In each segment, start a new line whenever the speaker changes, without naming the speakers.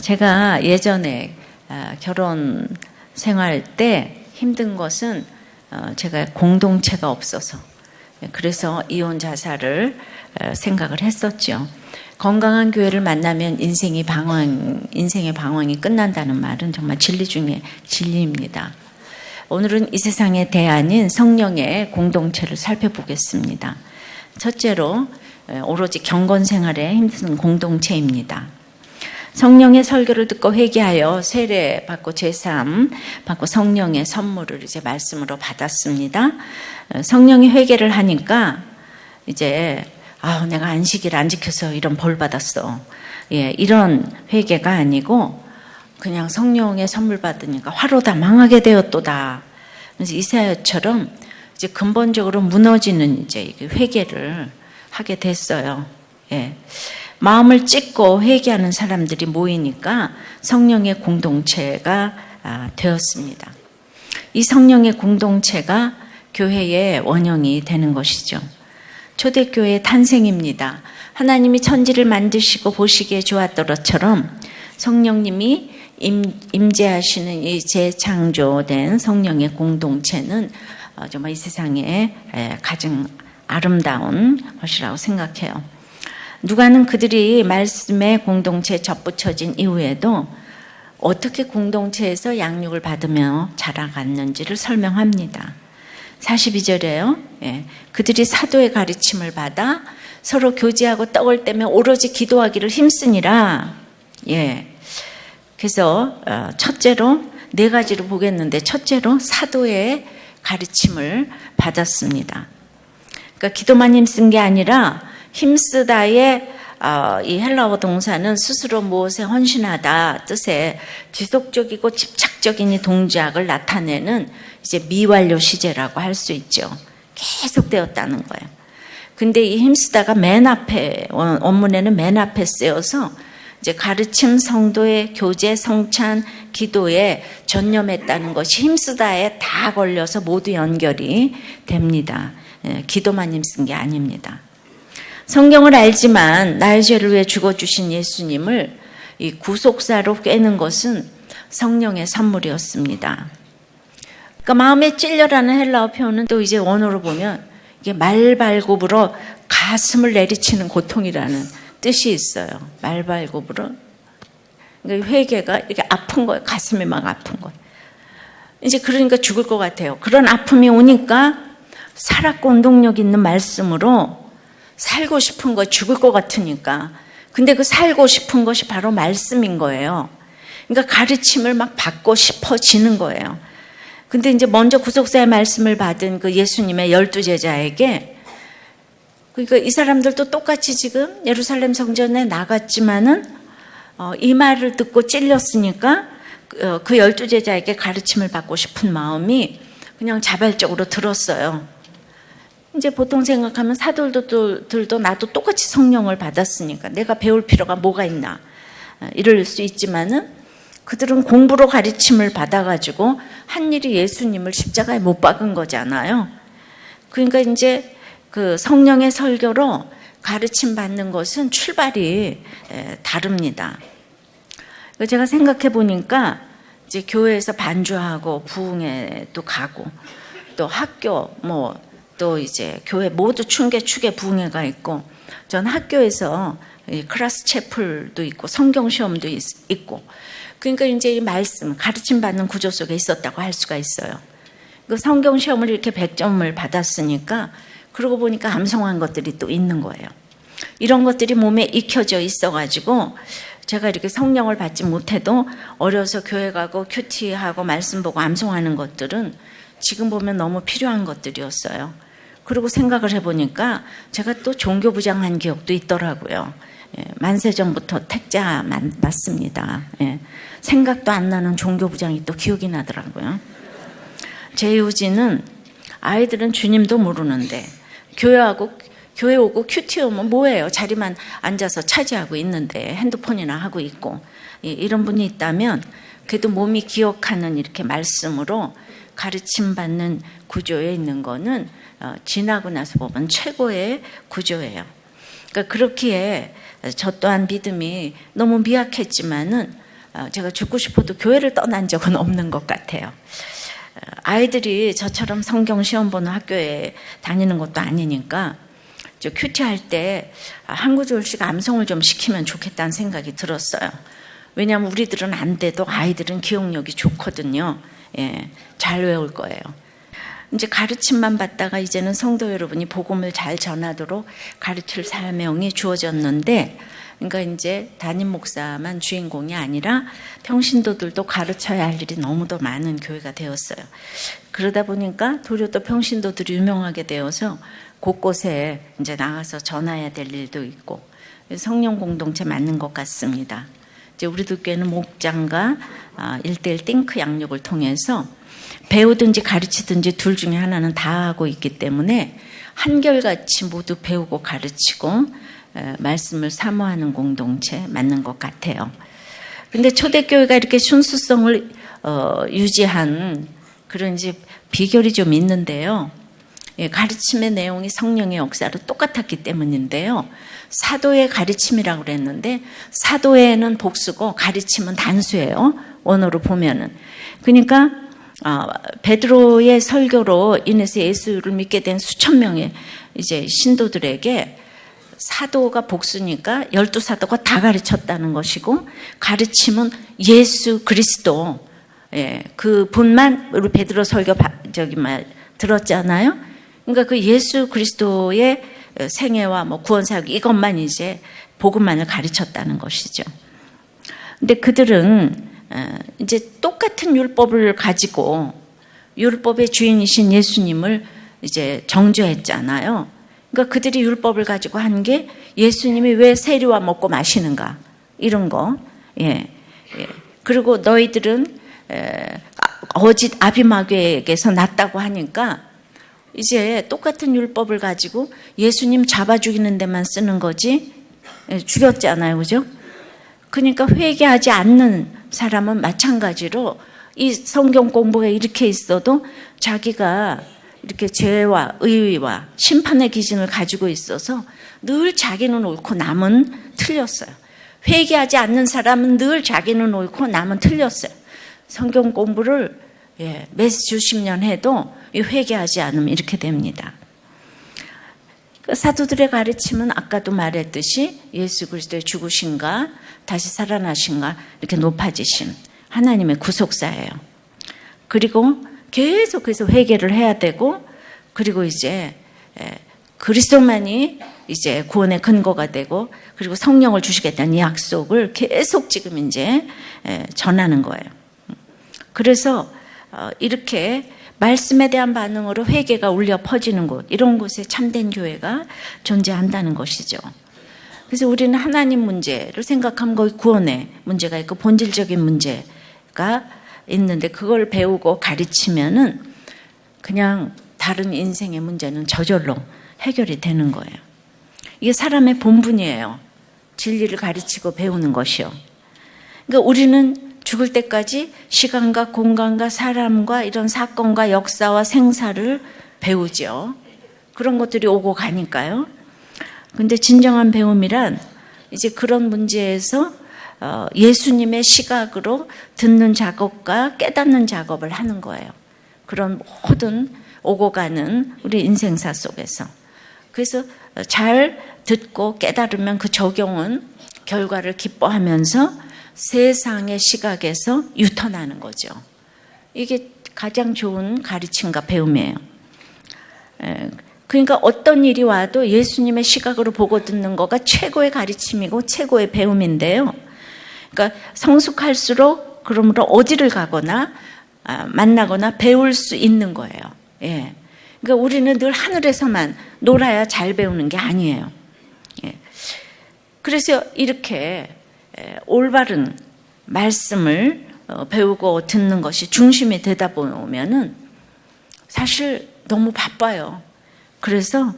제가 예전에 결혼 생활 때 힘든 것은 제가 공동체가 없어서 그래서 이혼 자살을 생각을 했었죠. 건강한 교회를 만나면 인생의 방황이 끝난다는 말은 정말 진리 중에 진리입니다. 오늘은 이 세상의 대안인 성령의 공동체를 살펴보겠습니다. 첫째로 오로지 경건 생활에 힘쓰는 공동체입니다. 성령의 설교를 듣고 회개하여 세례 받고 제사함 받고 성령의 선물을 이제 말씀으로 받았습니다. 성령이 회개를 하니까 이제 내가 안식일 안 지켜서 이런 벌 받았어. 이런 회개가 아니고 그냥 성령의 선물 받으니까 화로 다 망하게 되었도다. 그래서 이사야처럼 이제 근본적으로 무너지는 이제 회개를 하게 됐어요. 마음을 찢고 회개하는 사람들이 모이니까 성령의 공동체가 되었습니다. 이 성령의 공동체가 교회의 원형이 되는 것이죠. 초대교회의 탄생입니다. 하나님이 천지를 만드시고 보시기에 좋았더라처럼 성령님이 임재하시는 이 재창조된 성령의 공동체는 정말 이 세상에 가장 아름다운 것이라고 생각해요. 누가는 그들이 말씀의 공동체에 접붙여진 이후에도 어떻게 공동체에서 양육을 받으며 자라갔는지를 설명합니다. 42절에요. 그들이 사도의 가르침을 받아 서로 교제하고 떡을 떼며 오로지 기도하기를 힘쓰니라. 그래서 첫째로 네 가지로 보겠는데 첫째로 사도의 가르침을 받았습니다. 그러니까 기도만 힘쓴 게 아니라 힘쓰다의 이 헬라어 동사는 스스로 무엇에 헌신하다 뜻의 지속적이고 집착적인 이 동작을 나타내는 이제 미완료 시제라고 할 수 있죠. 계속되었다는 거예요. 근데 이 힘쓰다가 맨 앞에 원문에는 맨 앞에 쓰여서 이제 가르침, 성도의 교제, 성찬, 기도에 전념했다는 것이 힘쓰다에 다 걸려서 모두 연결이 됩니다. 기도만 힘쓴 게 아닙니다. 성경을 알지만 나의 죄를 위해 죽어주신 예수님을 이 구속사로 꿰는 것은 성령의 선물이었습니다. 그러니까 마음에 찔려라는 헬라어 표현은 또 이제 원어로 보면 이게 말발굽으로 가슴을 내리치는 고통이라는 뜻이 있어요. 말발굽으로. 그러니까 회개가 이렇게 아픈 거예요. 가슴이 막 아픈 거예요. 이제 그러니까 죽을 것 같아요. 그런 아픔이 오니까 살았고 운동력 있는 말씀으로 살고 싶은 거 죽을 것 같으니까. 근데 그 살고 싶은 것이 바로 말씀인 거예요. 그러니까 가르침을 막 받고 싶어지는 거예요. 근데 이제 먼저 구속사의 말씀을 받은 그 예수님의 12제자에게 그러니까 이 사람들도 똑같이 지금 예루살렘 성전에 나갔지만은 이 말을 듣고 찔렸으니까 그 12제자에게 가르침을 받고 싶은 마음이 그냥 자발적으로 들었어요. 이제 보통 생각하면 사도들도 나도 똑같이 성령을 받았으니까 내가 배울 필요가 뭐가 있나 이럴 수 있지만은 그들은 공부로 가르침을 받아가지고 한 일이 예수님을 십자가에 못 박은 거잖아요. 그러니까 이제 그 성령의 설교로 가르침 받는 것은 출발이 다릅니다. 제가 생각해 보니까 이제 교회에서 반주하고 부흥회도 가고 또 학교 또 이제 교회 모두 축에 부흥회가 있고 전 학교에서 클래스 채플도 있고 성경 시험도 있고 그러니까 이제 이 말씀 가르침 받는 구조 속에 있었다고 할 수가 있어요. 그 성경 시험을 이렇게 100점을 받았으니까 그러고 보니까 암송한 것들이 또 있는 거예요. 이런 것들이 몸에 익혀져 있어가지고 제가 이렇게 성령을 받지 못해도 어려서 교회 가고 큐티하고 말씀 보고 암송하는 것들은 지금 보면 너무 필요한 것들이었어요. 그리고 생각을 해보니까 제가 또 종교부장한 기억도 있더라고요. 만세전부터 택자 맞습니다. 생각도 안 나는 종교부장이 또 기억이 나더라고요. 제 요지는 아이들은 주님도 모르는데 교회 오고 큐티 오면 뭐예요? 자리만 앉아서 차지하고 있는데 핸드폰이나 하고 있고 이런 분이 있다면 그래도 몸이 기억하는 이렇게 말씀으로 가르침받는 구조에 있는 거는 지나고 나서 보면 최고의 구조예요. 그러니까 그렇기에 저 또한 믿음이 너무 미약했지만은 제가 죽고 싶어도 교회를 떠난 적은 없는 것 같아요. 아이들이 저처럼 성경 시험 보는 학교에 다니는 것도 아니니까 저 큐티 할 때 한구절씩 암송을 좀 시키면 좋겠다는 생각이 들었어요. 왜냐하면 우리들은 안 돼도 아이들은 기억력이 좋거든요. 예, 잘 외울 거예요. 이제 가르침만 받다가 이제는 성도 여러분이 복음을 잘 전하도록 가르칠 사명이 주어졌는데, 그러니까 이제 담임 목사만 주인공이 아니라 평신도들도 가르쳐야 할 일이 너무도 많은 교회가 되었어요. 그러다 보니까 도리어 또 평신도들이 유명하게 되어서 곳곳에 이제 나가서 전해야 될 일도 있고 성령 공동체 맞는 것 같습니다. 이제 우리들 교회는 목장과 1:1 띵크 양육을 통해서 배우든지 가르치든지 둘 중에 하나는 다 하고 있기 때문에 한결같이 모두 배우고 가르치고 말씀을 사모하는 공동체 맞는 것 같아요. 근데 초대교회가 이렇게 순수성을 유지한 그런 이제 비결이 좀 있는데요. 가르침의 내용이 성령의 역사로 똑같았기 때문인데요. 사도의 가르침이라고 그랬는데 사도에는 복수고 가르침은 단수예요. 원어로 보면은. 그러니까 베드로의 설교로 인해서 예수를 믿게 된 수천 명의 이제 신도들에게 사도가 복수니까 12사도가 다 가르쳤다는 것이고, 가르침은 예수 그리스도, 그 분만 우리 베드로 설교 들었잖아요. 그러니까 그 예수 그리스도의 생애와 뭐 구원사역 이것만 이제 복음만을 가르쳤다는 것이죠. 근데 그들은 이제 똑같은 율법을 가지고 율법의 주인이신 예수님을 이제 정죄했잖아요. 그러니까 그들이 율법을 가지고 한 게 예수님이 왜 세리와 먹고 마시는가 이런 거. 그리고 너희들은 어짓 아비마귀에게서 났다고 하니까 이제 똑같은 율법을 가지고 예수님 잡아 죽이는 데만 쓰는 거지 죽였잖아요, 그죠? 그러니까 회개하지 않는 사람은 마찬가지로 이 성경 공부가 이렇게 있어도 자기가 이렇게 죄와 의와 심판의 기준을 가지고 있어서 늘 자기는 옳고 남은 틀렸어요. 회개하지 않는 사람은 늘 자기는 옳고 남은 틀렸어요. 성경 공부를 몇 수십 년 해도 회개하지 않으면 이렇게 됩니다. 사도들의 가르침은 아까도 말했듯이 예수 그리스도의 죽으심과 다시 살아나심과 이렇게 높아지심, 하나님의 구속사예요. 그리고 계속해서 회개를 해야 되고, 그리고 이제 그리스도만이 이제 구원의 근거가 되고, 그리고 성령을 주시겠다는 약속을 계속 지금 이제 전하는 거예요. 그래서 이렇게 말씀에 대한 반응으로 회개가 울려 퍼지는 곳, 이런 곳에 참된 교회가 존재한다는 것이죠. 그래서 우리는 하나님 문제를 생각하면 거기 구원의 문제가 있고 본질적인 문제가 있는데, 그걸 배우고 가르치면은 그냥 다른 인생의 문제는 저절로 해결이 되는 거예요. 이게 사람의 본분이에요. 진리를 가르치고 배우는 것이요. 그러니까 우리는 죽을 때까지 시간과 공간과 사람과 이런 사건과 역사와 생사를 배우죠. 그런 것들이 오고 가니까요. 근데 진정한 배움이란 이제 그런 문제에서 예수님의 시각으로 듣는 작업과 깨닫는 작업을 하는 거예요. 그런 모든 오고 가는 우리 인생사 속에서. 그래서 잘 듣고 깨달으면 그 적용은 결과를 기뻐하면서 세상의 시각에서 유턴하는 거죠. 이게 가장 좋은 가르침과 배움이에요. 그러니까 어떤 일이 와도 예수님의 시각으로 보고 듣는 거가 최고의 가르침이고 최고의 배움인데요. 그러니까 성숙할수록 그러므로 어디를 가거나 만나거나 배울 수 있는 거예요. 그러니까 우리는 늘 하늘에서만 놀아야 잘 배우는 게 아니에요. 그래서 이렇게 올바른 말씀을 배우고 듣는 것이 중심이 되다 보면은 사실 너무 바빠요. 그래서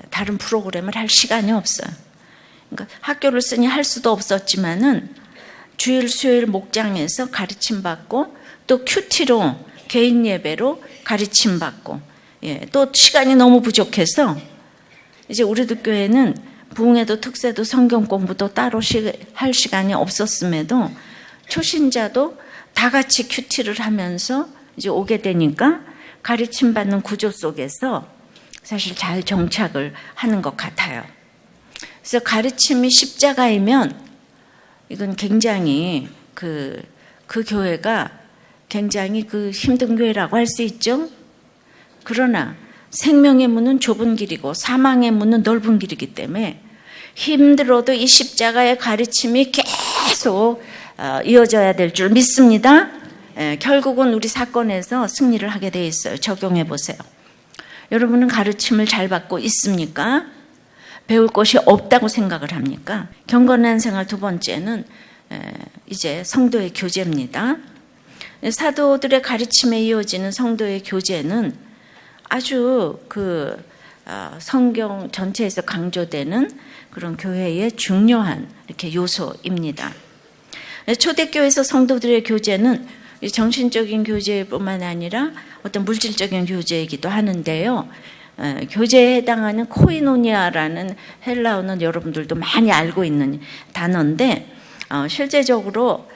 다른 프로그램을 할 시간이 없어요. 그러니까 학교를 쓰니 할 수도 없었지만은 주일 수요일 목장에서 가르침 받고 또 큐티로 개인 예배로 가르침 받고 또 시간이 너무 부족해서 이제 우리들 교회는 부흥회도 특세도 성경 공부도 따로 할 시간이 없었음에도 초신자도 다 같이 큐티를 하면서 이제 오게 되니까 가르침 받는 구조 속에서 사실 잘 정착을 하는 것 같아요. 그래서 가르침이 십자가이면 이건 굉장히 그 교회가 굉장히 힘든 교회라고 할 수 있죠. 그러나 생명의 문은 좁은 길이고 사망의 문은 넓은 길이기 때문에 힘들어도 이 십자가의 가르침이 계속 이어져야 될 줄 믿습니다. 결국은 우리 사건에서 승리를 하게 돼 있어요. 적용해 보세요. 여러분은 가르침을 잘 받고 있습니까? 배울 것이 없다고 생각을 합니까? 경건한 생활 두 번째는 이제 성도의 교제입니다. 사도들의 가르침에 이어지는 성도의 교제는 아주 성경 전체에서 강조되는 그런 교회의 중요한 이렇게 요소입니다. 초대교회에서 성도들의 교제는 정신적인 교제뿐만 아니라 어떤 물질적인 교제이기도 하는데요. 교제에 해당하는 코이노니아라는 헬라어는 여러분들도 많이 알고 있는 단어인데 실제적으로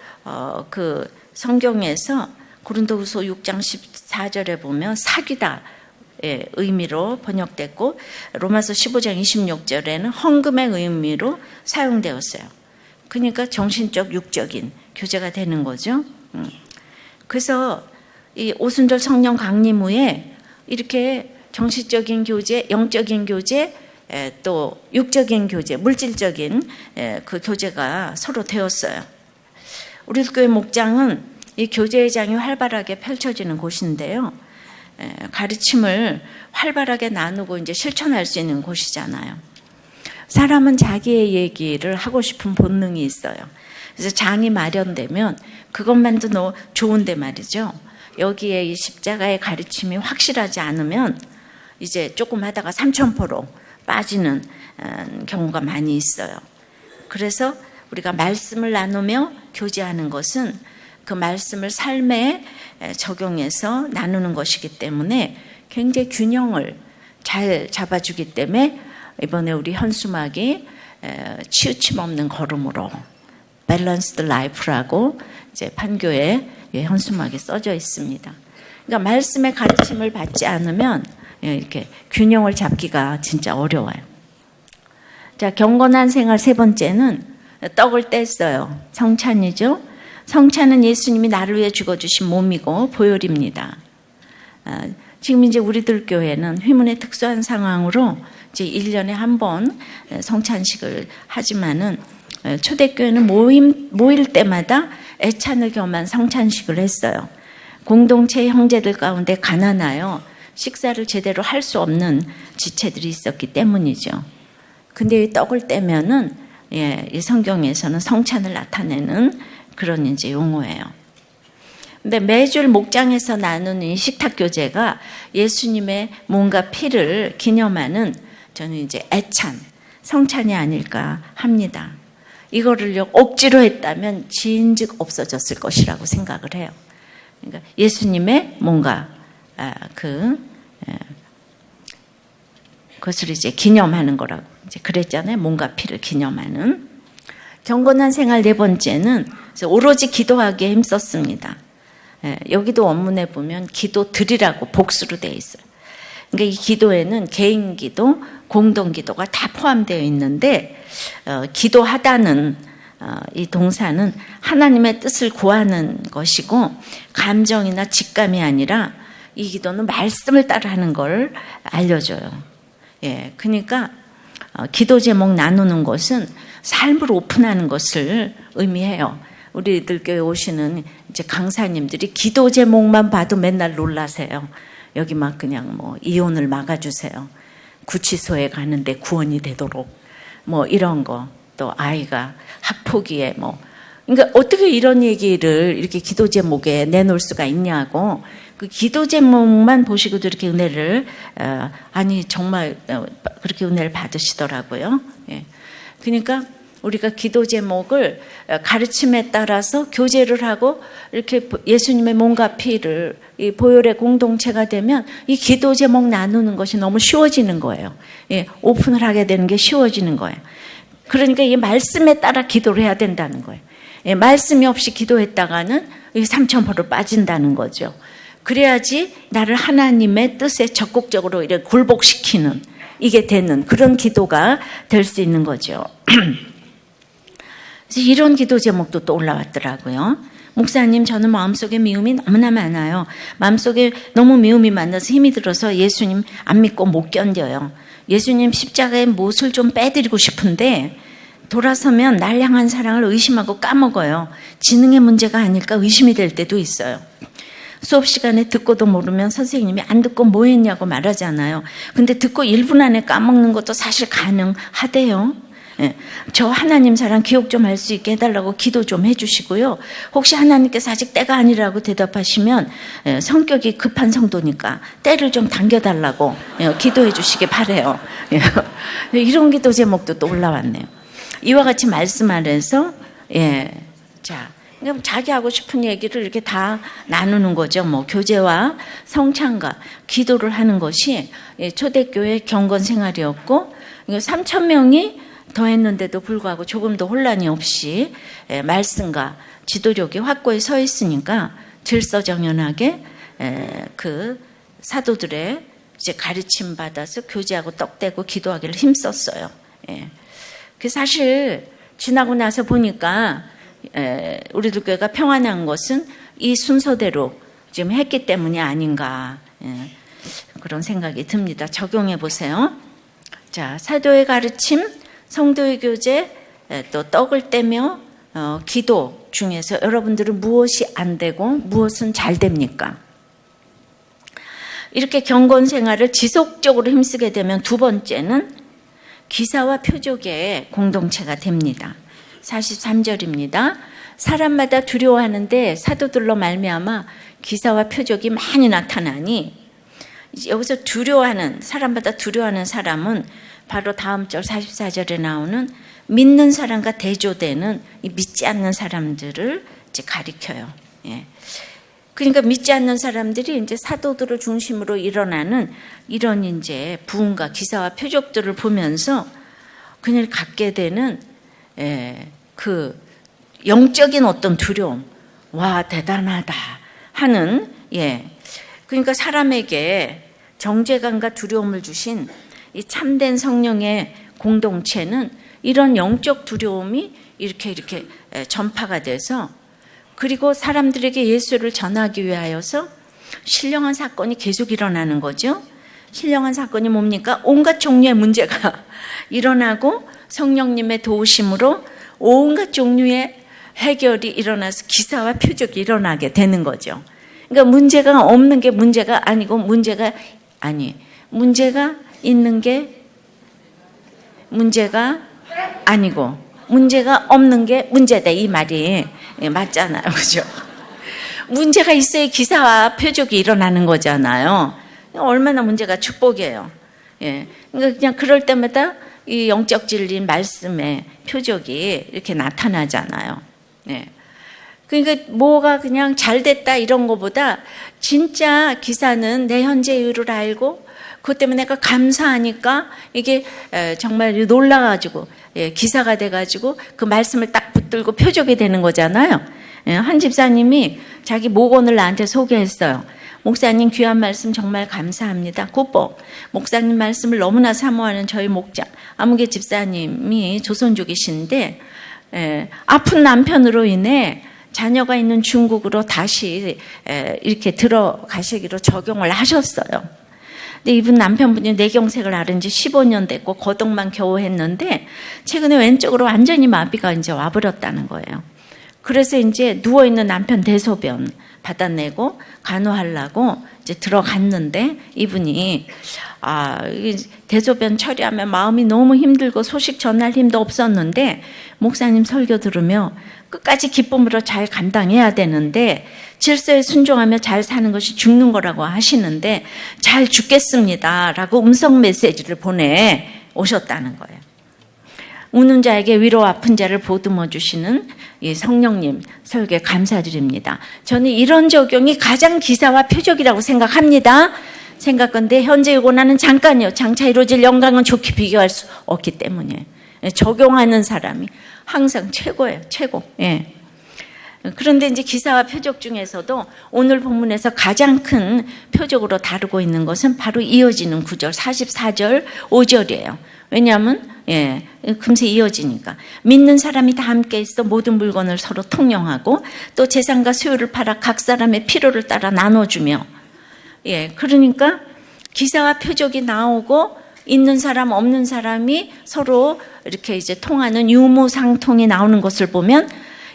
그 성경에서 고린도후서 6장 14절에 보면 사귀다 의미로 번역됐고 로마서 15장 26절에는 헌금의 의미로 사용되었어요. 그러니까 정신적 육적인 교제가 되는 거죠. 그래서 이 오순절 성령 강림 후에 이렇게 정신적인 교제, 영적인 교제, 또 육적인 교제, 물질적인 그 교제가 서로 되었어요. 우리 교회 목장은 이 교제의 장이 활발하게 펼쳐지는 곳인데요. 가르침을 활발하게 나누고 이제 실천할 수 있는 곳이잖아요. 사람은 자기의 얘기를 하고 싶은 본능이 있어요. 그래서 장이 마련되면 그것만도 너무 좋은데 말이죠. 여기에 이 십자가의 가르침이 확실하지 않으면 이제 조금 하다가 삼천포로 빠지는 경우가 많이 있어요. 그래서 우리가 말씀을 나누며 교제하는 것은 그 말씀을 삶에 적용해서 나누는 것이기 때문에 굉장히 균형을 잘 잡아주기 때문에 이번에 우리 현수막이 치우침 없는 걸음으로 밸런스드 라이프라고 이제 판교에 현수막이 써져 있습니다. 그러니까 말씀의 가르침을 받지 않으면 이렇게 균형을 잡기가 진짜 어려워요. 자, 경건한 생활 세 번째는 떡을 뗐어요. 성찬이죠. 성찬은 예수님이 나를 위해 죽어주신 몸이고 보혈입니다. 지금 이제 우리들 교회는 휘문의 특수한 상황으로 이제 1년에 한 번 성찬식을 하지만은 초대교회는 모일 때마다 애찬을 겸한 성찬식을 했어요. 공동체 형제들 가운데 가난하여 식사를 제대로 할 수 없는 지체들이 있었기 때문이죠. 근데 이 떡을 떼면은 이 성경에서는 성찬을 나타내는 그런 이제 용어예요. 근데 매주 목장에서 나누는 이 식탁 교제가 예수님의 몸과 피를 기념하는 저는 이제 애찬, 성찬이 아닐까 합니다. 이거를요 억지로 했다면 진즉 없어졌을 것이라고 생각을 해요. 그러니까 예수님의 뭔가 그것을 이제 기념하는 거라고 이제 그랬잖아요. 몸과 피를 기념하는. 경건한 생활 네 번째는 오로지 기도하기에 힘썼습니다. 여기도 원문에 보면 기도드리라고 복수로 되어 있어요. 그러니까 이 기도에는 개인 기도, 공동 기도가 다 포함되어 있는데 기도하다는 이 동사는 하나님의 뜻을 구하는 것이고 감정이나 직감이 아니라 이 기도는 말씀을 따라하는 걸 알려줘요. 그러니까 기도 제목 나누는 것은 삶을 오픈하는 것을 의미해요. 우리들 교회 오시는 이제 강사님들이 기도 제목만 봐도 맨날 놀라세요. 여기 막 그냥 이혼을 막아주세요. 구치소에 가는데 구원이 되도록 이런 거. 또 아이가 학폭위에 그러니까 어떻게 이런 얘기를 이렇게 기도 제목에 내놓을 수가 있냐고. 그 기도 제목만 보시고도 이렇게 은혜를 정말 그렇게 은혜를 받으시더라고요. 그러니까 우리가 기도 제목을 가르침에 따라서 교제를 하고 이렇게 예수님의 몸과 피를 이 보혈의 공동체가 되면 이 기도 제목 나누는 것이 너무 쉬워지는 거예요. 예, 오픈을 하게 되는 게 쉬워지는 거예요. 그러니까 이 말씀에 따라 기도를 해야 된다는 거예요. 예, 말씀이 없이 기도했다가는 이 삼천포로 빠진다는 거죠. 그래야지 나를 하나님의 뜻에 적극적으로 이렇게 굴복시키는 이게 되는 그런 기도가 될 수 있는 거죠. 이런 기도 제목도 또 올라왔더라고요. 목사님, 저는 마음속에 미움이 너무나 많아요. 마음속에 너무 미움이 많아서 힘이 들어서 예수님 안 믿고 못 견뎌요. 예수님 십자가의 못을 좀 빼드리고 싶은데 돌아서면 날 향한 사랑을 의심하고 까먹어요. 지능의 문제가 아닐까 의심이 될 때도 있어요. 수업 시간에 듣고도 모르면 선생님이 안 듣고 뭐 했냐고 말하잖아요. 근데 듣고 1분 안에 까먹는 것도 사실 가능하대요. 예. 저 하나님 사랑 기억 좀 할 수 있게 해달라고 기도 좀 해주시고요. 혹시 하나님께서 아직 때가 아니라고 대답하시면 성격이 급한 성도니까 때를 좀 당겨달라고 기도해 주시기 바라요. 이런 기도 제목도 또 올라왔네요. 이와 같이 말씀 안에서 자, 그럼 자기 하고 싶은 얘기를 이렇게 다 나누는 거죠. 뭐 교제와 성찬과 기도를 하는 것이 초대교회 경건 생활이었고 3,000명이 더했는데도 불구하고 조금도 혼란이 없이 말씀과 지도력이 확고히 서 있으니까 질서정연하게 그 사도들의 이제 가르침 받아서 교제하고 떡대고 기도하기를 힘썼어요. 그 사실 지나고 나서 보니까 우리들 교회가 평안한 것은 이 순서대로 지금 했기 때문이 아닌가 그런 생각이 듭니다. 적용해 보세요. 자, 사도의 가르침, 성도의 교제, 또 떡을 떼며 기도 중에서 여러분들은 무엇이 안 되고 무엇은 잘 됩니까? 이렇게 경건 생활을 지속적으로 힘쓰게 되면 두 번째는 기사와 표적의 공동체가 됩니다. 43절입니다. 사람마다 두려워하는데 사도들로 말미암아 기사와 표적이 많이 나타나니, 여기서 두려워하는, 사람마다 두려워하는 사람은 바로 다음 절 44절에 나오는 믿는 사람과 대조되는 이 믿지 않는 사람들을 이제 가리켜요. 그러니까 믿지 않는 사람들이 이제 사도들을 중심으로 일어나는 이런 이제 부흥과 기사와 표적들을 보면서 그냥 갖게 되는 그 영적인 어떤 두려움, 와 대단하다 하는 그러니까 사람에게 정죄감과 두려움을 주신 이 참된 성령의 공동체는 이런 영적 두려움이 이렇게 전파가 돼서, 그리고 사람들에게 예수를 전하기 위하여서 신령한 사건이 계속 일어나는 거죠. 신령한 사건이 뭡니까? 온갖 종류의 문제가 일어나고 성령님의 도우심으로 온갖 종류의 해결이 일어나서 기사와 표적이 일어나게 되는 거죠. 그러니까 문제가 없는 게 문제가 아니고 문제가 있는 게 문제가 아니고 문제가 없는 게 문제다, 이 말이 맞잖아요. 그죠? 문제가 있어야 기사와 표적이 일어나는 거잖아요. 얼마나 문제가 축복이에요. 그러니까 그냥 그럴 때마다 이 영적 진리 말씀의 표적이 이렇게 나타나잖아요. 그러니까 뭐가 그냥 잘 됐다 이런 거보다 진짜 기사는 내 현재 이유를 알고 그것 때문에 내가 감사하니까 이게 정말 놀라가지고 기사가 돼가지고 그 말씀을 딱 붙들고 표적이 되는 거잖아요. 한 집사님이 자기 목원을 나한테 소개했어요. 목사님 귀한 말씀 정말 감사합니다. 굿복. 목사님 말씀을 너무나 사모하는 저희 목장 아무개 집사님이 조선족이신데 아픈 남편으로 인해 자녀가 있는 중국으로 다시 이렇게 들어가시기로 적용을 하셨어요. 근데 이분 남편분이 뇌경색을 앓은 지 15년 됐고 거동만 겨우 했는데 최근에 왼쪽으로 완전히 마비가 이제 와버렸다는 거예요. 그래서 이제 누워있는 남편 대소변 받아내고 간호하려고 이제 들어갔는데 이분이 대소변 처리하면 마음이 너무 힘들고 소식 전할 힘도 없었는데 목사님 설교 들으며 끝까지 기쁨으로 잘 감당해야 되는데 질서에 순종하며 잘 사는 것이 죽는 거라고 하시는데 잘 죽겠습니다 라고 음성 메시지를 보내 오셨다는 거예요. 우는 자에게 위로, 아픈 자를 보듬어 주시는 이 성령님 설교 감사드립니다. 저는 이런 적용이 가장 기사와 표적이라고 생각합니다. 생각건데 현재 요고나는 잠깐이요. 장차 이루어질 영광은 좋게 비교할 수 없기 때문에 적용하는 사람이 항상 최고예요. 최고. 예. 그런데 이제 기사와 표적 중에서도 오늘 본문에서 가장 큰 표적으로 다루고 있는 것은 바로 이어지는 9절, 44절, 5절이에요. 왜냐하면 금세 이어지니까 믿는 사람이 다 함께 있어 모든 물건을 서로 통용하고 또 재산과 소유를 팔아 각 사람의 필요를 따라 나눠주며 그러니까 기사와 표적이 나오고 있는 사람 없는 사람이 서로 이렇게 이제 통하는 유무상통이 나오는 것을 보면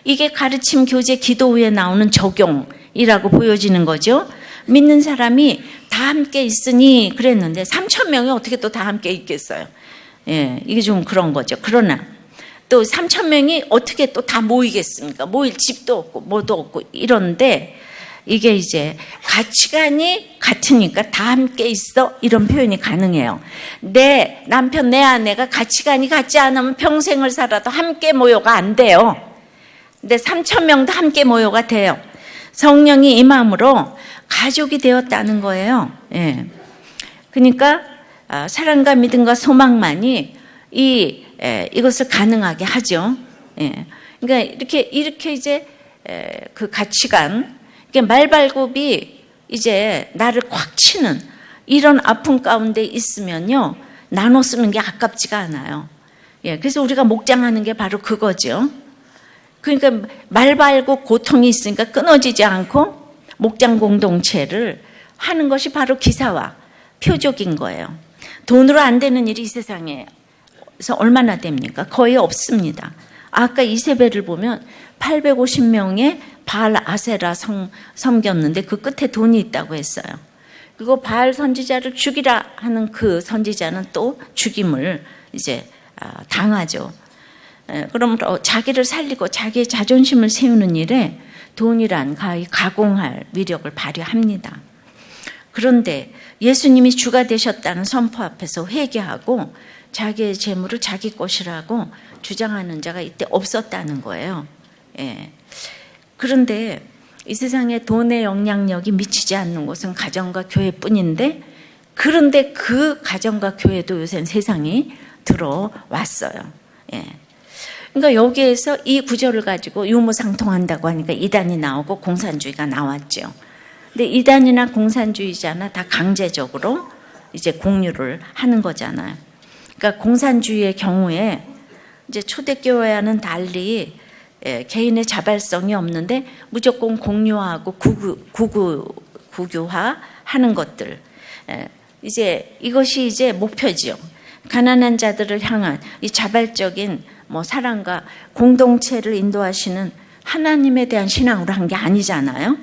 이게 가르침, 교제, 기도 후에 나오는 적용이라고 보여지는 거죠. 믿는 사람이 다 함께 있으니 그랬는데 3,000명이 어떻게 또 다 함께 있겠어요. 이게 좀 그런 거죠. 그러나 또 3,000명이 어떻게 또 다 모이겠습니까? 모일 집도 없고 뭐도 없고 이런데 이게 이제 가치관이 같으니까 다 함께 있어 이런 표현이 가능해요. 내 남편, 내 아내가 가치관이 같지 않으면 평생을 살아도 함께 모여가 안 돼요. 근데 3,000명도 함께 모여가 돼요. 성령이 임함으로 가족이 되었다는 거예요. 그러니까 사랑과 믿음과 소망만이 이것을 가능하게 하죠. 그러니까 이렇게 이제 그 가치관, 말발굽이 이제 나를 꽉 치는 이런 아픔 가운데 있으면요, 나눠 쓰는 게 아깝지가 않아요. 그래서 우리가 목장하는 게 바로 그거죠. 그러니까 말발굽 고통이 있으니까 끊어지지 않고 목장 공동체를 하는 것이 바로 기사와 표적인 거예요. 돈으로 안 되는 일이 이 세상에서 얼마나 됩니까? 거의 없습니다. 아까 이세벨을 보면 850명의 바알 아세라 섬겼는데 그 끝에 돈이 있다고 했어요. 그리고 바알 선지자를 죽이라 하는 그 선지자는 또 죽임을 이제 당하죠. 그러므로 자기를 살리고 자기의 자존심을 세우는 일에 돈이란 가히 가공할 위력을 발휘합니다. 그런데 예수님이 주가 되셨다는 선포 앞에서 회개하고 자기의 재물을 자기 것이라고 주장하는 자가 이때 없었다는 거예요. 그런데 이 세상에 돈의 영향력이 미치지 않는 곳은 가정과 교회뿐인데, 그런데 그 가정과 교회도 요새는 세상이 들어왔어요. 그러니까 여기에서 이 구절을 가지고 유무상통한다고 하니까 이단이 나오고 공산주의가 나왔죠. 근데 이단이나 공산주의자나 다 강제적으로 이제 공유를 하는 거잖아요. 그러니까 공산주의의 경우에 이제 초대교회와는 달리 개인의 자발성이 없는데 무조건 공유하고 국유화하는 것들, 이제 이것이 이제 목표지요. 가난한 자들을 향한 이 자발적인 사랑과 공동체를 인도하시는 하나님에 대한 신앙으로 한 게 아니잖아요.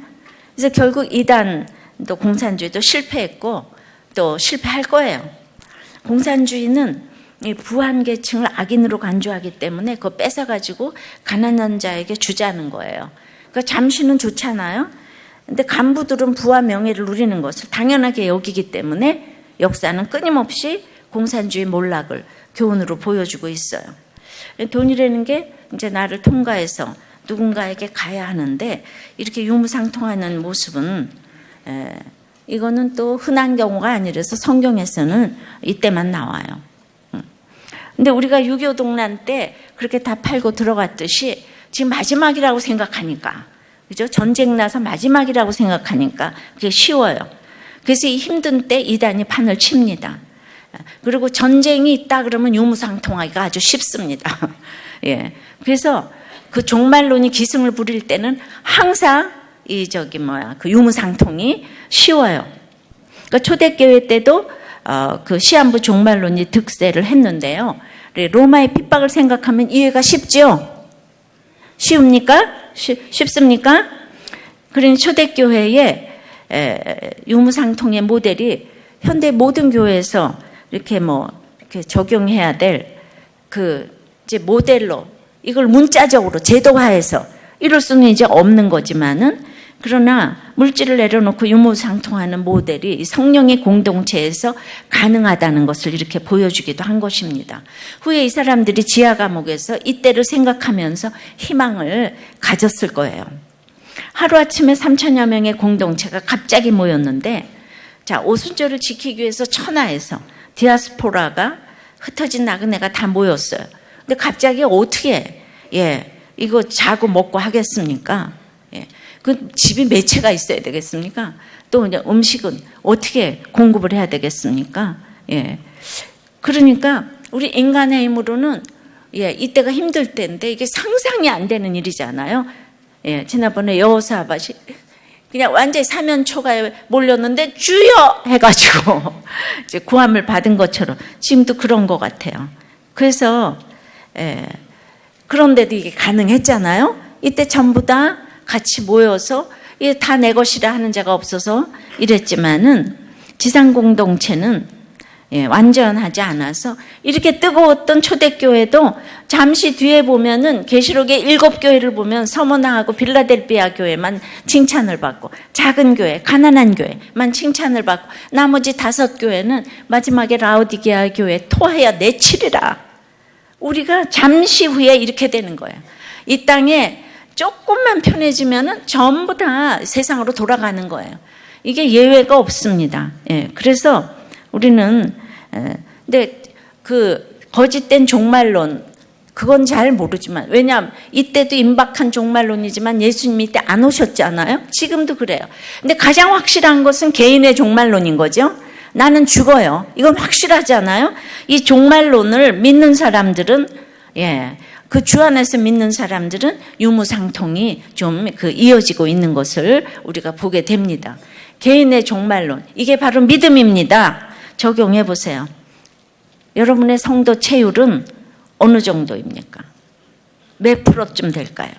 그래서 결국 이단도 공산주의도 실패했고 또 실패할 거예요. 공산주의는 이 부한계층을 악인으로 간주하기 때문에 그거 뺏어가지고 가난한 자에게 주자는 거예요. 그러니까 잠시는 좋잖아요. 근데 간부들은 부와 명예를 누리는 것을 당연하게 여기기 때문에 역사는 끊임없이 공산주의 몰락을 교훈으로 보여주고 있어요. 돈이라는 게 이제 나를 통과해서 누군가에게 가야 하는데 이렇게 유무상통하는 모습은 이거는 또 흔한 경우가 아니라서 성경에서는 이때만 나와요. 근데 우리가 6.25 동란 때 그렇게 다 팔고 들어갔듯이 지금 마지막이라고 생각하니까, 그죠? 전쟁 나서 마지막이라고 생각하니까 그게 쉬워요. 그래서 이 힘든 때 이단이 판을 칩니다. 그리고 전쟁이 있다 그러면 유무상통하기가 아주 쉽습니다. 그래서 그 종말론이 기승을 부릴 때는 항상 그 유무상통이 쉬워요. 그러니까 초대교회 때도 그 시한부 종말론이 득세를 했는데요. 로마의 핍박을 생각하면 이해가 쉽죠? 쉬웁니까? 쉽습니까? 그러니 초대교회의 유무상통의 모델이 현대 모든 교회에서 이렇게 이렇게 적용해야 될 그 이제 모델로 이걸 문자적으로 제도화해서 이럴 수는 이제 없는 거지만은 그러나 물질을 내려놓고 유무상통하는 모델이 성령의 공동체에서 가능하다는 것을 이렇게 보여주기도 한 것입니다. 후에 이 사람들이 지하 감옥에서 이때를 생각하면서 희망을 가졌을 거예요. 하루아침에 3천여 명의 공동체가 갑자기 모였는데, 자, 오순절을 지키기 위해서 천하에서 디아스포라가 흩어진 나그네가 다 모였어요. 근데 갑자기 어떻게 이거 자고 먹고 하겠습니까? 그 집이 몇 채가 있어야 되겠습니까? 또 이제 음식은 어떻게 공급을 해야 되겠습니까? 그러니까 우리 인간의 힘으로는 이때가 힘들 때인데 이게 상상이 안 되는 일이잖아요. 지난번에 여호사밧이 그냥 완전히 사면초가에 몰렸는데 주여 해가지고 이제 구함을 받은 것처럼 지금도 그런 것 같아요. 그래서 그런데도 이게 가능했잖아요. 이때 전부 다 같이 모여서 이게 다 내 것이라 하는 자가 없어서 이랬지만은 지상 공동체는 완전하지 않아서 이렇게 뜨거웠던 초대교회도 잠시 뒤에 보면은 계시록의 7교회를 보면 서머나하고 빌라델비아 교회만 칭찬을 받고 작은 교회, 가난한 교회만 칭찬을 받고 나머지 5교회는 마지막에 라오디게아 교회 토하여 내치리라. 우리가 잠시 후에 이렇게 되는 거예요. 이 땅에 조금만 편해지면은 전부 다 세상으로 돌아가는 거예요. 이게 예외가 없습니다. 그래서 우리는 근데 그 거짓된 종말론 그건 잘 모르지만 왜냐하면 이때도 임박한 종말론이지만 예수님이 이때 안 오셨잖아요. 지금도 그래요. 근데 가장 확실한 것은 개인의 종말론인 거죠. 나는 죽어요. 이건 확실하잖아요. 이 종말론을 믿는 사람들은 그 주 안에서 믿는 사람들은 유무상통이 좀 이어지고 있는 것을 우리가 보게 됩니다. 개인의 종말론, 이게 바로 믿음입니다. 적용해 보세요. 여러분의 성도 체율은 어느 정도입니까? 몇 프로쯤 될까요?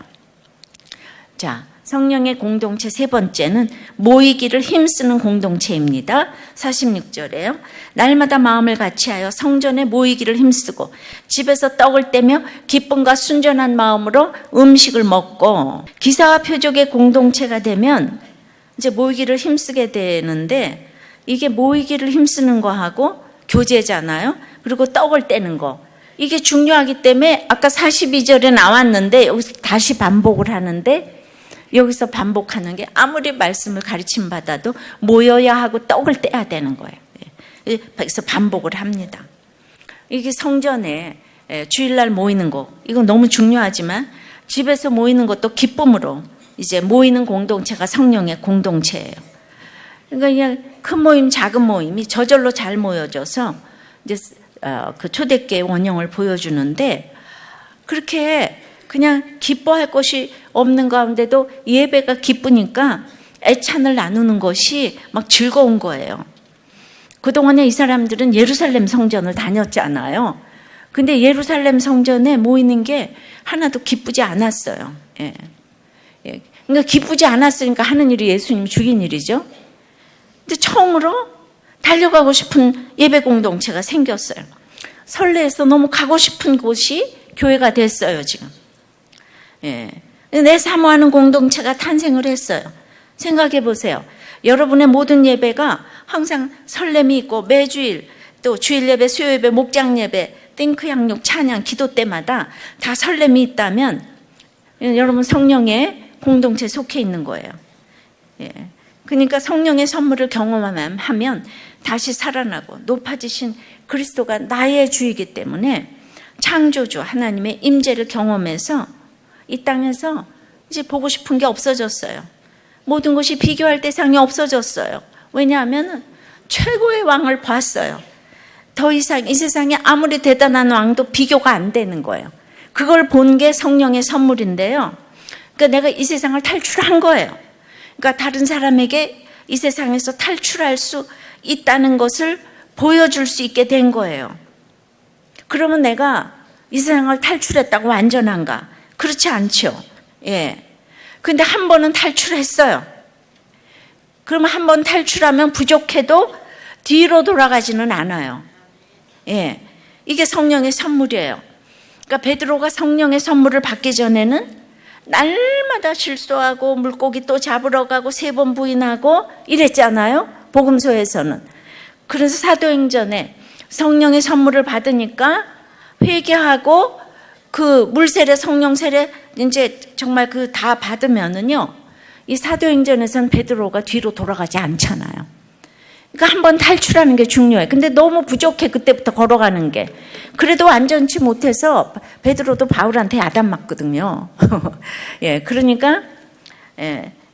자, 성령의 공동체 세 번째는 모이기를 힘쓰는 공동체입니다. 46절에요. 날마다 마음을 같이하여 성전에 모이기를 힘쓰고 집에서 떡을 떼며 기쁨과 순전한 마음으로 음식을 먹고 기사와 표적의 공동체가 되면 이제 모이기를 힘쓰게 되는데 이게 모이기를 힘쓰는 거하고 교제잖아요. 그리고 떡을 떼는 거. 이게 중요하기 때문에 아까 42절에 나왔는데 여기서 다시 반복을 하는데 여기서 반복하는 게 아무리 말씀을 가르침 받아도 모여야 하고 떡을 떼야 되는 거예요. 그래서 반복을 합니다. 이게 성전에 주일날 모이는 거 이건 너무 중요하지만 집에서 모이는 것도 기쁨으로 이제 모이는 공동체가 성령의 공동체예요. 그러니까 그냥 큰 모임, 작은 모임이 저절로 잘 모여져서 이제 그 초대교회 원형을 보여주는데 그렇게 그냥 기뻐할 것이 없는 가운데도 예배가 기쁘니까 애찬을 나누는 것이 막 즐거운 거예요. 그동안에 이 사람들은 예루살렘 성전을 다녔잖아요. 근데 예루살렘 성전에 모이는 게 하나도 기쁘지 않았어요. 그러니까 기쁘지 않았으니까 하는 일이 예수님 죽인 일이죠. 근데 처음으로 달려가고 싶은 예배 공동체가 생겼어요. 설레해서 너무 가고 싶은 곳이 교회가 됐어요, 지금. 내 사모하는 공동체가 탄생을 했어요. 생각해 보세요. 여러분의 모든 예배가 항상 설렘이 있고 매주일 또 주일 예배, 수요 예배, 목장 예배, 띵크 양육, 찬양, 기도 때마다 다 설렘이 있다면 여러분 성령의 공동체에 속해 있는 거예요. 그러니까 성령의 선물을 경험하면 다시 살아나고 높아지신 그리스도가 나의 주이기 때문에 창조주 하나님의 임재를 경험해서 이 땅에서 이제 보고 싶은 게 없어졌어요. 모든 것이 비교할 대상이 없어졌어요. 왜냐하면 최고의 왕을 봤어요. 더 이상 이 세상에 아무리 대단한 왕도 비교가 안 되는 거예요. 그걸 본 게 성령의 선물인데요. 그러니까 내가 이 세상을 탈출한 거예요. 그러니까 다른 사람에게 이 세상에서 탈출할 수 있다는 것을 보여줄 수 있게 된 거예요. 그러면 내가 이 세상을 탈출했다고 완전한가? 그렇지 않죠. 근데 한 번은 탈출했어요. 그러면 한 번 탈출하면 부족해도 뒤로 돌아가지는 않아요. 이게 성령의 선물이에요. 그러니까 베드로가 성령의 선물을 받기 전에는 날마다 실수하고 물고기 또 잡으러 가고 3번 부인하고 이랬잖아요. 복음서에서는. 그래서 사도행전에 성령의 선물을 받으니까 회개하고 그 물세례 성령 세례 이제 정말 그 다 받으면은요. 이 사도행전에서는 베드로가 뒤로 돌아가지 않잖아요. 그러니까 한번 탈출하는 게 중요해. 근데 너무 부족해. 그때부터 걸어가는 게. 그래도 완전치 못해서 베드로도 바울한테 야단 맞거든요. 예, 그러니까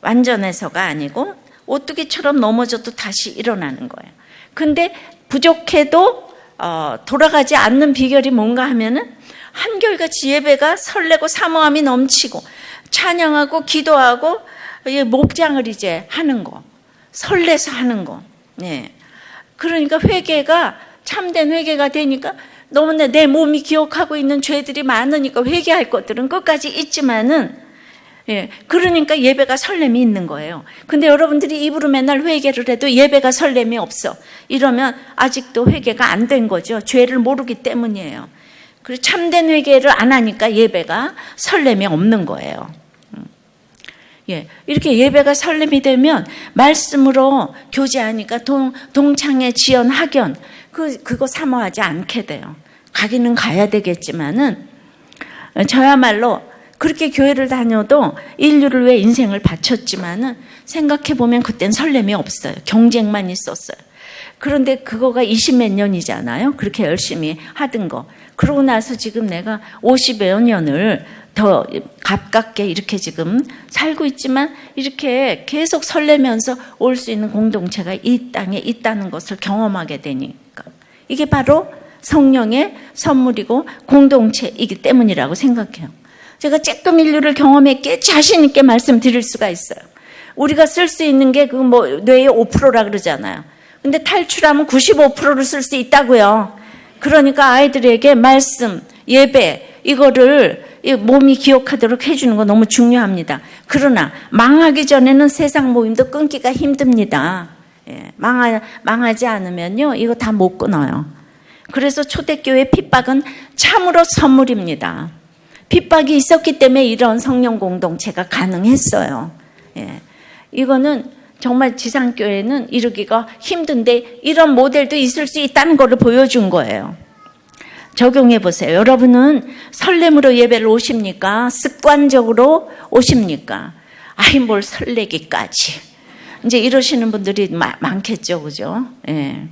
완전해서가 아니고 오뚜기처럼 넘어져도 다시 일어나는 거예요. 근데 부족해도 돌아가지 않는 비결이 뭔가 하면은 한결같이 예배가 설레고 사모함이 넘치고 찬양하고 기도하고 목장을 이제 하는 거, 설레서 하는 거. 예. 그러니까 회개가 참된 회개가 되니까 너무나 내 몸이 기억하고 있는 죄들이 많으니까 회개할 것들은 끝까지 있지만은 예. 그러니까 예배가 설렘이 있는 거예요. 근데 여러분들이 입으로 맨날 회개를 해도 예배가 설렘이 없어. 이러면 아직도 회개가 안 된 거죠. 죄를 모르기 때문이에요. 그리고 참된 회개를 안 하니까 예배가 설렘이 없는 거예요. 예, 이렇게 예배가 설렘이 되면 말씀으로 교제하니까 동창회, 지연, 학연 그거 사모하지 않게 돼요. 가기는 가야 되겠지만은 저야말로 그렇게 교회를 다녀도 인류를 위해 인생을 바쳤지만은 생각해 보면 그땐 설렘이 없어요. 경쟁만 있었어요. 그런데 그거가 20몇 년이잖아요. 그렇게 열심히 하던 거. 그러고 나서 지금 내가 50여 년을 더 가깝게 이렇게 지금 살고 있지만 이렇게 계속 설레면서 올 수 있는 공동체가 이 땅에 있다는 것을 경험하게 되니까 이게 바로 성령의 선물이고 공동체이기 때문이라고 생각해요. 제가 조금 인류를 경험했기에 자신 있게 말씀드릴 수가 있어요. 우리가 쓸 수 있는 게 그 뭐 뇌의 5%라 그러잖아요. 근데 탈출하면 95%를 쓸 수 있다고요. 그러니까 아이들에게 말씀, 예배 이거를 몸이 기억하도록 해주는 거 너무 중요합니다. 그러나 망하기 전에는 세상 모임도 끊기가 힘듭니다. 예, 망하지 않으면요 이거 다 못 끊어요. 그래서 초대교회 핍박은 참으로 선물입니다. 핍박이 있었기 때문에 이런 성령 공동체가 가능했어요. 예, 이거는 정말 지상교회는 이루기가 힘든데 이런 모델도 있을 수 있다는 것을 보여준 거예요. 적용해 보세요. 여러분은 설렘으로 예배를 오십니까? 습관적으로 오십니까? 아이 뭘 설레기까지. 이제 이러시는 분들이 많겠죠. 그죠? 예.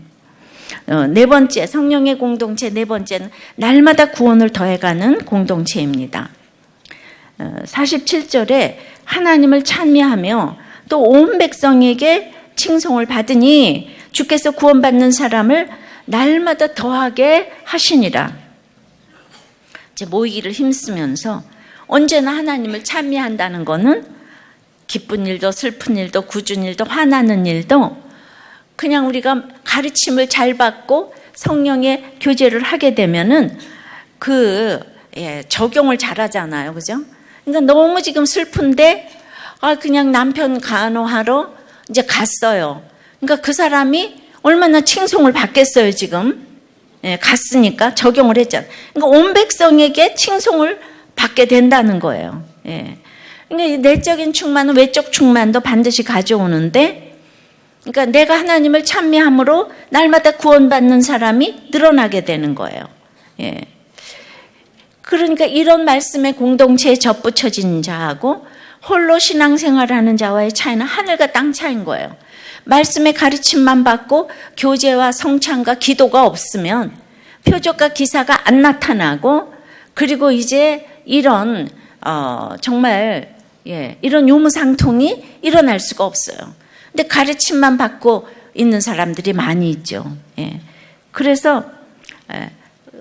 네 번째, 성령의 공동체 네 번째는 날마다 구원을 더해가는 공동체입니다. 47절에 하나님을 찬미하며 또 온 백성에게 칭송을 받으니 주께서 구원받는 사람을 날마다 더하게 하시니라. 이제 모이기를 힘쓰면서 언제나 하나님을 찬미한다는 것은 기쁜 일도 슬픈 일도 굳은 일도 화나는 일도 그냥 우리가 가르침을 잘 받고 성령의 교제를 하게 되면은 적용을 잘 하잖아요. 그죠? 그러니까 너무 지금 슬픈데 그냥 남편 간호하러 이제 갔어요. 그러니까 그 사람이 얼마나 칭송을 받겠어요, 지금. 예, 갔으니까 적용을 했잖아요. 그러니까 온 백성에게 칭송을 받게 된다는 거예요. 예. 그러니까 내적인 충만은 외적 충만도 반드시 가져오는데, 그러니까 내가 하나님을 찬미함으로 날마다 구원받는 사람이 늘어나게 되는 거예요. 예. 그러니까 이런 말씀에 공동체에 접붙여진 자하고 홀로 신앙생활을 하는 자와의 차이는 하늘과 땅 차이인 거예요. 말씀의 가르침만 받고 교제와 성찬과 기도가 없으면 표적과 기사가 안 나타나고 그리고 이제 이런 정말 이런 유무상통이 일어날 수가 없어요. 근데 가르침만 받고 있는 사람들이 많이 있죠. 예. 그래서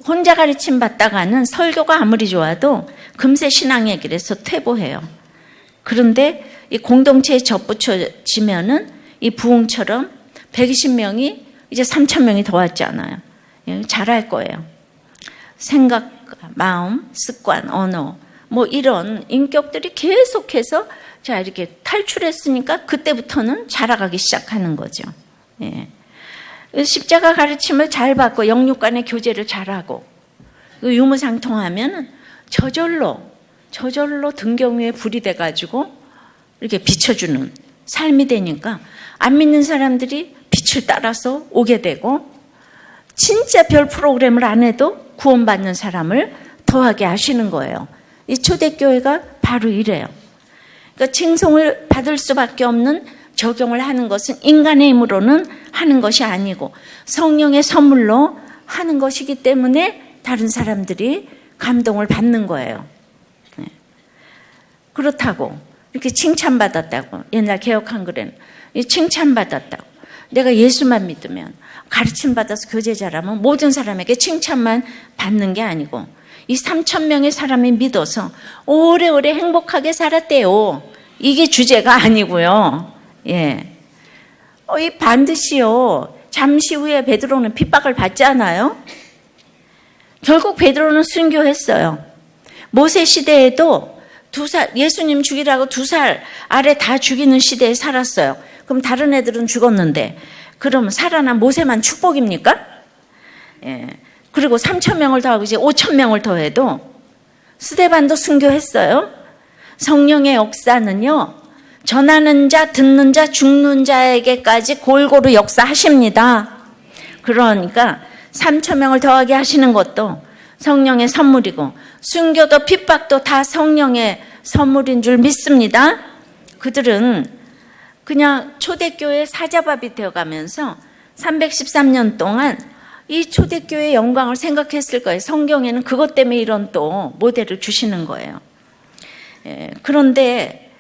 혼자 가르침 받다가는 설교가 아무리 좋아도 금세 신앙의 길에서 퇴보해요. 그런데 이 공동체에 접붙여지면은 이 부흥처럼 120명이 이제 3,000명이 더 왔잖아요. 잘할 거예요. 생각, 마음, 습관, 언어 뭐 이런 인격들이 계속해서 자 이렇게 탈출했으니까 그때부터는 자라가기 시작하는 거죠. 예. 십자가 가르침을 잘 받고 영육 간의 교제를 잘하고 유무상통하면 저절로 저절로 등경 위에 불이 돼가지고 이렇게 비춰주는 삶이 되니까 안 믿는 사람들이 빛을 따라서 오게 되고 진짜 별 프로그램을 안 해도 구원받는 사람을 더하게 하시는 거예요. 이 초대교회가 바로 이래요. 그러니까 칭송을 받을 수밖에 없는 적용을 하는 것은 인간의 힘으로는 하는 것이 아니고 성령의 선물로 하는 것이기 때문에 다른 사람들이 감동을 받는 거예요. 그렇다고 이렇게 칭찬받았다고 옛날 개역 한글에는 칭찬받았다고 내가 예수만 믿으면 가르침받아서 교제자라면 모든 사람에게 칭찬만 받는 게 아니고 이 3,000명의 사람이 믿어서 오래오래 행복하게 살았대요. 이게 주제가 아니고요. 예. 이 반드시요. 잠시 후에 베드로는 핍박을 받지 않아요? 결국 베드로는 순교했어요. 모세 시대에도 예수님 죽이라고 2살 아래 다 죽이는 시대에 살았어요. 그럼 다른 애들은 죽었는데 그럼 살아난 모세만 축복입니까? 예. 그리고 3,000명을 더하고 이제 5,000명을 더해도 스데반도 순교했어요. 성령의 역사는요. 전하는 자, 듣는 자, 죽는 자에게까지 골고루 역사하십니다. 그러니까 3,000명을 더하게 하시는 것도 성령의 선물이고 순교도 핍박도 다 성령의 선물인 줄 믿습니다. 그들은 그냥 초대교회 사자밥이 되어가면서 313년 동안 이 초대교회의 영광을 생각했을 거예요. 성경에는 그것 때문에 이런 또 모델을 주시는 거예요. 그런데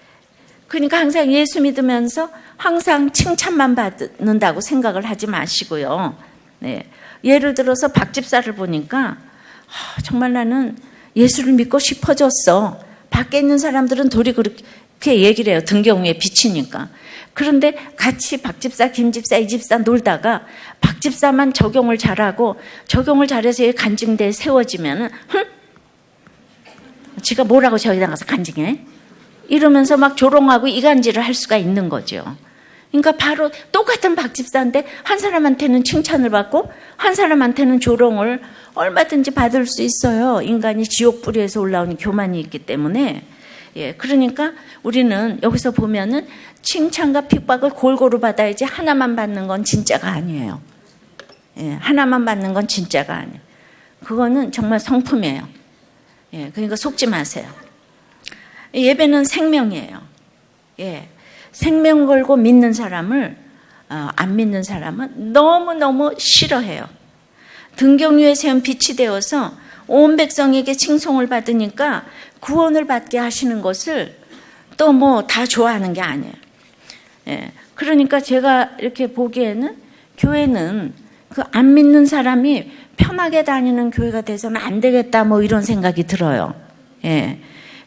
그러니까 항상 예수 믿으면서 항상 칭찬만 받는다고 생각을 하지 마시고요. 네. 예를 들어서 박 집사를 보니까 정말 나는 예수를 믿고 싶어졌어. 밖에 있는 사람들은 도리 그렇게 얘기를 해요. 등경 위에 비치니까. 그런데 같이 박 집사, 김 집사, 이 집사 놀다가 박 집사만 적용을 잘하고 적용을 잘해서 간증대에 세워지면은 지가 뭐라고 저기다 가서 간증해? 이러면서 막 조롱하고 이간질을 할 수가 있는 거죠. 그러니까 바로 똑같은 박 집사인데 한 사람한테는 칭찬을 받고 한 사람한테는 조롱을 얼마든지 받을 수 있어요. 인간이 지옥 뿌리에서 올라오는 교만이 있기 때문에. 예, 그러니까 우리는 여기서 보면은 칭찬과 핍박을 골고루 받아야지 하나만 받는 건 진짜가 아니에요. 예, 하나만 받는 건 진짜가 아니에요. 그거는 정말 성품이에요. 예, 그러니까 속지 마세요. 예배는 생명이에요. 예, 생명 걸고 믿는 사람을 안 믿는 사람은 너무너무 싫어해요. 등경 위에 세운 빛이 되어서 온 백성에게 칭송을 받으니까 구원을 받게 하시는 것을 또 뭐 다 좋아하는 게 아니에요. 예, 그러니까 제가 이렇게 보기에는 교회는 그 안 믿는 사람이 편하게 다니는 교회가 돼서는 안 되겠다 뭐 이런 생각이 들어요. 예,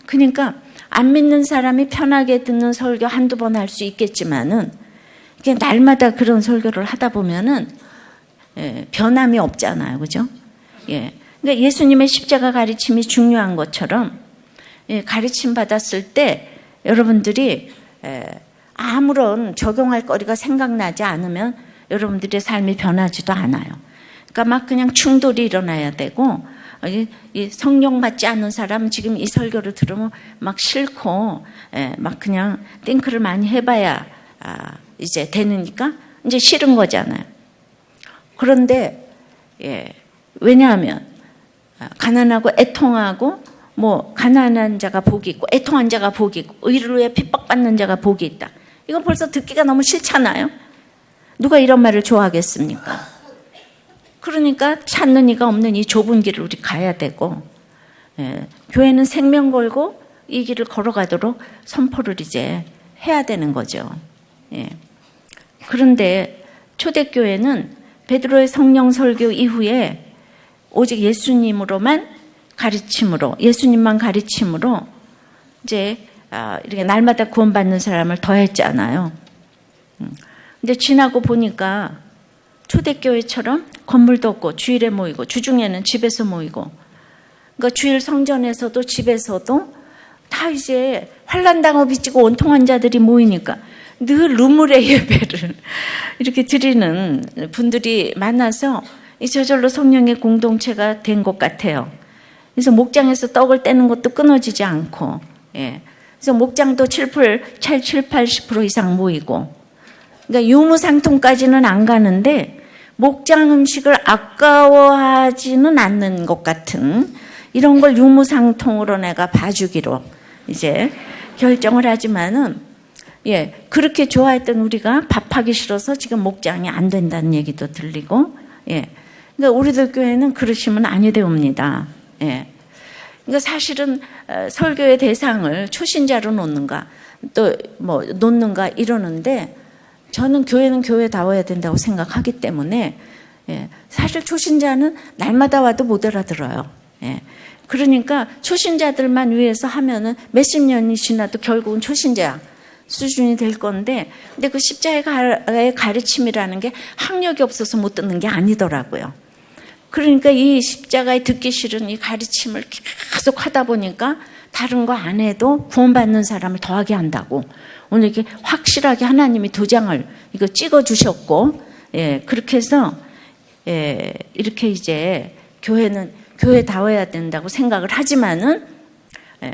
그러니까 안 믿는 사람이 편하게 듣는 설교 한두 번 할 수 있겠지만은 이게 날마다 그런 설교를 하다 보면은 변함이 없잖아요, 그죠? 예, 그러니까 예수님의 십자가 가르침이 중요한 것처럼 가르침 받았을 때 여러분들이 아무런 적용할 거리가 생각나지 않으면 여러분들의 삶이 변하지도 않아요. 그러니까 막 그냥 충돌이 일어나야 되고 이 성령 받지 않는 사람은 지금 이 설교를 들으면 막 싫고 막 그냥 띵크를 많이 해봐야 이제 되니까 이제 싫은 거잖아요. 그런데 왜냐하면 가난하고 애통하고 뭐 가난한 자가 복이 있고 애통한 자가 복이 있고 의를 위해 핍박받는 자가 복이 있다. 이건 벌써 듣기가 너무 싫잖아요. 누가 이런 말을 좋아하겠습니까? 그러니까 찾는 이가 없는 이 좁은 길을 우리 가야 되고 교회는 생명 걸고 이 길을 걸어가도록 선포를 이제 해야 되는 거죠. 그런데 초대교회는 베드로의 성령 설교 이후에 오직 예수님으로만 가르침으로 예수님만 가르침으로 이제 이렇게 날마다 구원받는 사람을 더했잖아요. 근데 지나고 보니까 초대교회처럼 건물도 없고 주일에 모이고 주중에는 집에서 모이고 그러니까 주일 성전에서도 집에서도 다 이제 환난당하고 빚지고 원통한 자들이 모이니까 늘 눈물의 예배를 이렇게 드리는 분들이 많아서 저절로 성령의 공동체가 된 것 같아요. 그래서 목장에서 떡을 떼는 것도 끊어지지 않고, 예. 그래서 목장도 80% 이상 모이고, 그러니까 유무상통까지는 안 가는데 목장 음식을 아까워하지는 않는 것 같은 이런 걸 유무상통으로 내가 봐주기로 이제 결정을 하지만은, 예, 그렇게 좋아했던 우리가 밥하기 싫어서 지금 목장이 안 된다는 얘기도 들리고, 예. 그러니까 우리들 교회는 그러시면 아니 되옵니다. 예. 그러니까 사실은 설교의 대상을 초신자로 놓는가, 또 뭐 놓는가 이러는데, 저는 교회는 교회다워야 된다고 생각하기 때문에, 예, 사실 초신자는 날마다 와도 못 알아들어요. 예. 그러니까 초신자들만 위해서 하면은 몇십 년이 지나도 결국은 초신자 수준이 될 건데, 근데 그 십자가의 가르침이라는 게 학력이 없어서 못 듣는 게 아니더라고요. 그러니까 이 십자가에 듣기 싫은 이 가르침을 계속 하다 보니까 다른 거 안 해도 구원받는 사람을 더하게 한다고. 오늘 이렇게 확실하게 하나님이 도장을 이거 찍어 주셨고, 예, 그렇게 해서, 예, 이렇게 이제 교회는 교회다워야 된다고 생각을 하지만은, 예,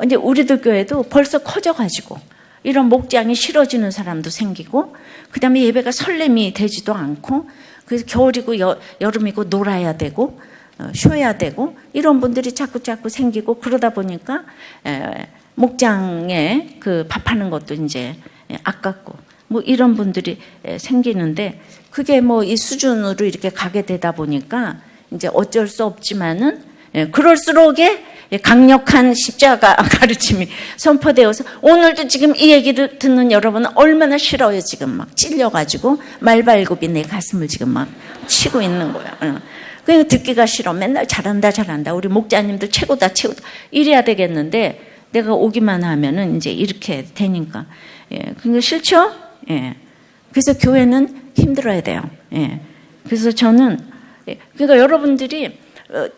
이제 우리들 교회도 벌써 커져가지고 이런 목장이 싫어지는 사람도 생기고, 그 다음에 예배가 설렘이 되지도 않고, 그래서 겨울이고 여름이고 놀아야 되고 쉬어야 되고 이런 분들이 자꾸 생기고, 그러다 보니까 목장에 그 밥하는 것도 이제 아깝고 뭐 이런 분들이 생기는데, 그게 뭐 이 수준으로 이렇게 가게 되다 보니까 이제 어쩔 수 없지만은, 그럴수록에 강력한 십자가 가르침이 선포되어서 오늘도 지금 이 얘기를 듣는 여러분은 얼마나 싫어요. 지금 막 찔려가지고 말발굽이 내 가슴을 지금 막 치고 있는 거야. 그러니까 듣기가 싫어. 맨날 잘한다. 우리 목자님들 최고다. 이래야 되겠는데 내가 오기만 하면은 이제 이렇게 되니까, 예, 그거 싫죠? 예. 그래서 교회는 힘들어야 돼요. 예. 그래서 저는, 그러니까 여러분들이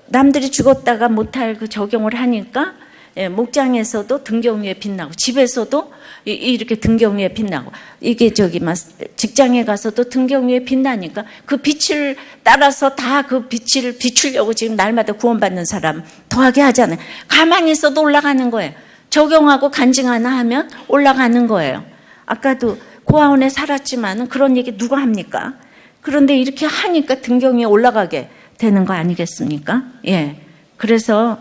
남들이 죽었다가 못할 그 적용을 하니까, 예, 목장에서도 등경 위에 빛나고, 집에서도 이렇게 등경 위에 빛나고, 이게 직장에 가서도 등경 위에 빛나니까 그 빛을 따라서 다 그 빛을 비추려고 지금 날마다 구원받는 사람 더하게 하잖아요. 가만히 있어도 올라가는 거예요. 적용하고 간증 하나 하면 올라가는 거예요. 아까도 고아원에 살았지만은 그런 얘기 누가 합니까? 그런데 이렇게 하니까 등경 위에 올라가게 되는 거 아니겠습니까? 예. 그래서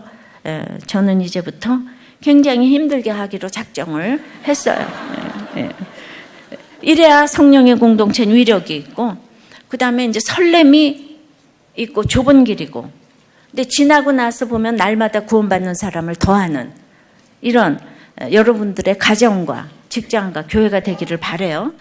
저는 이제부터 굉장히 힘들게 하기로 작정을 했어요. 예. 이래야 성령의 공동체는 위력이 있고, 그 다음에 이제 설렘이 있고 좁은 길이고, 근데 지나고 나서 보면 날마다 구원받는 사람을 더하는 이런 여러분들의 가정과 직장과 교회가 되기를 바라요.